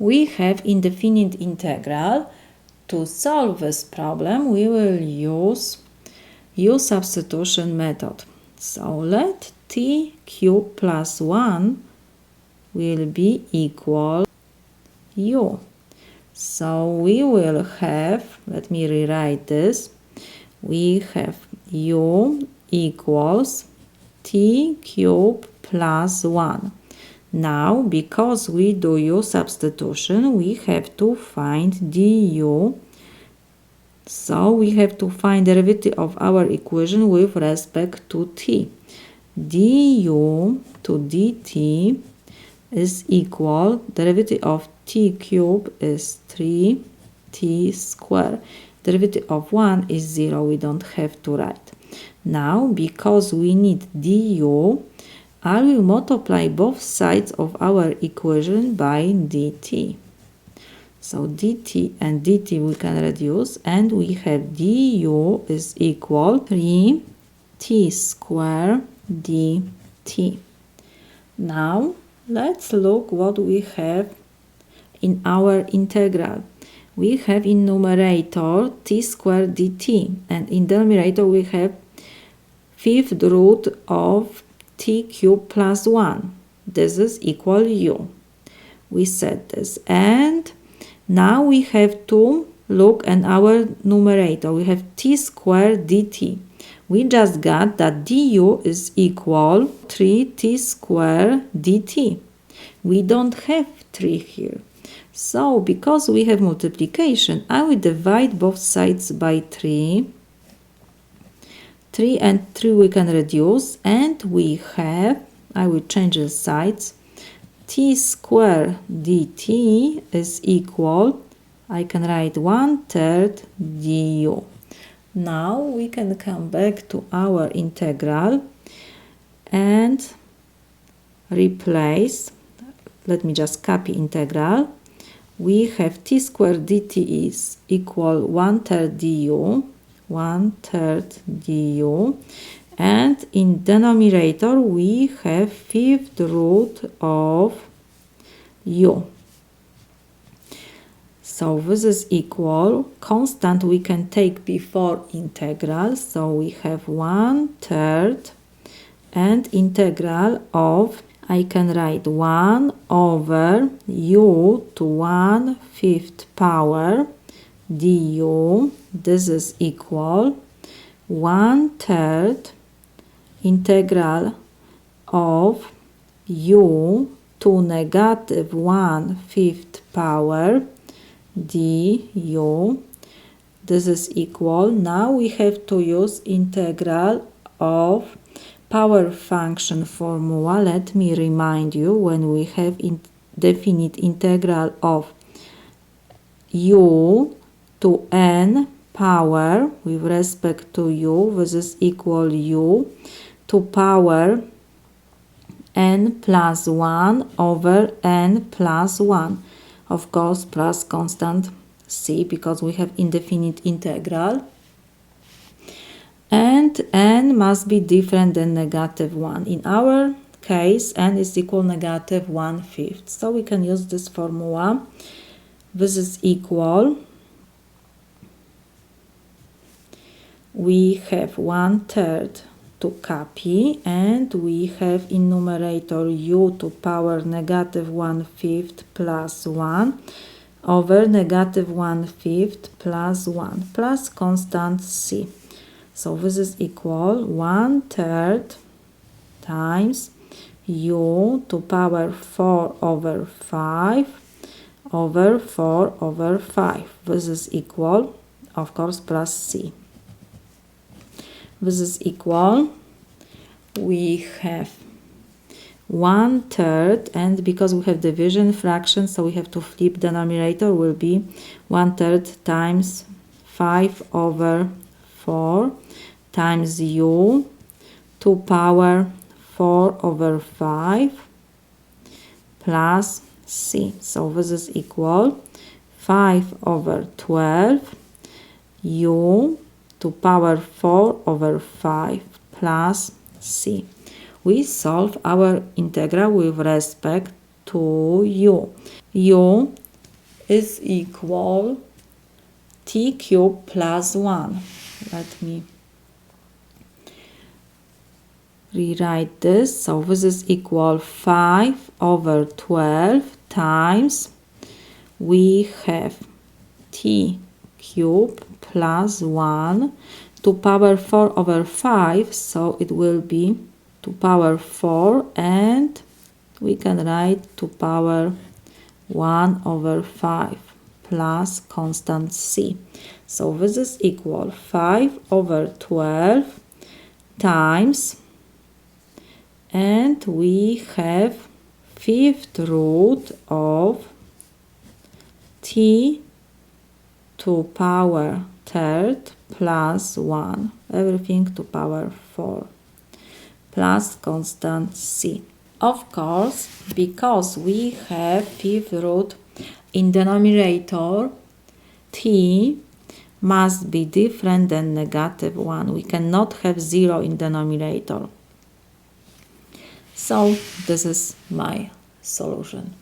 We have indefinite integral. To solve this problem, we will use u substitution method. So let t cubed plus 1 will be equal u. So we will have, let me rewrite this, we have u equals t cubed plus 1. Now, because we do u substitution, we have to find du. So we have to find derivative of our equation with respect to t. Du to dt is equal, derivative of t cubed is 3t squared. Derivative of 1 is 0, we don't have to write. Now, because we need du, I will multiply both sides of our equation by dt. So dt and dt we can reduce, and we have du is equal 3t squared dt. Now, let's look what we have in our integral. We have in numerator t squared dt, and in denominator we have fifth root of t cubed plus 1. This is equal u. We set this, and now we have to look at our numerator. We have t squared dt. We just got that du is equal 3t squared dt. We don't have 3 here. So, because we have multiplication, I will divide both sides by 3. 3 and 3 we can reduce, and we have, I will change the sides, t squared dt is equal, I can write 1/3 du. Now we can come back to our integral and replace, let me just copy integral. We have t squared dt is equal 1/3 du, 1/3 du, and in denominator we have fifth root of u. So this is equal, constant we can take before integral, so we have 1/3 and integral of, I can write 1 over u to 1/5 power du. This is equal 1/3 integral of u to negative 1/5 power du. This is equal, now we have to use integral of power function formula. Let me remind you, when we have indefinite integral of u to n power with respect to u, this is equal u to power n plus 1 over n plus 1. Of course, plus constant c, because we have indefinite integral. And n must be different than negative 1. In our case, n is equal negative 1/5. So we can use this formula. This is equal, we have 1/3 to copy, and we have in numerator u to power negative 1/5 plus 1 over negative 1/5 plus 1 plus constant c. So this is equal 1/3 times u to power 4 over 5 over 4 over 5. This is equal, of course, plus c. This is equal, we have 1/3, and because we have division fraction, so we have to flip denominator, will be 1/3 times 5 over 4 times u to power 4 over 5 plus c. So this is equal 5 over 12 u to power 4 over 5 plus c. We solve our integral with respect to u. u is equal t cubed plus 1. Let me rewrite this. So this is equal 5 over 12 times we have t cubed plus 1 to power 4 over 5, so it will be to power 4, and we can write to power 1 over 5 plus constant c. So this is equal 5 over 12 times, and we have fifth root of t to power third plus 1, everything to power 4, plus constant c. Of course, because we have fifth root in denominator, t must be different than negative 1. We cannot have 0 in denominator. So this is my solution.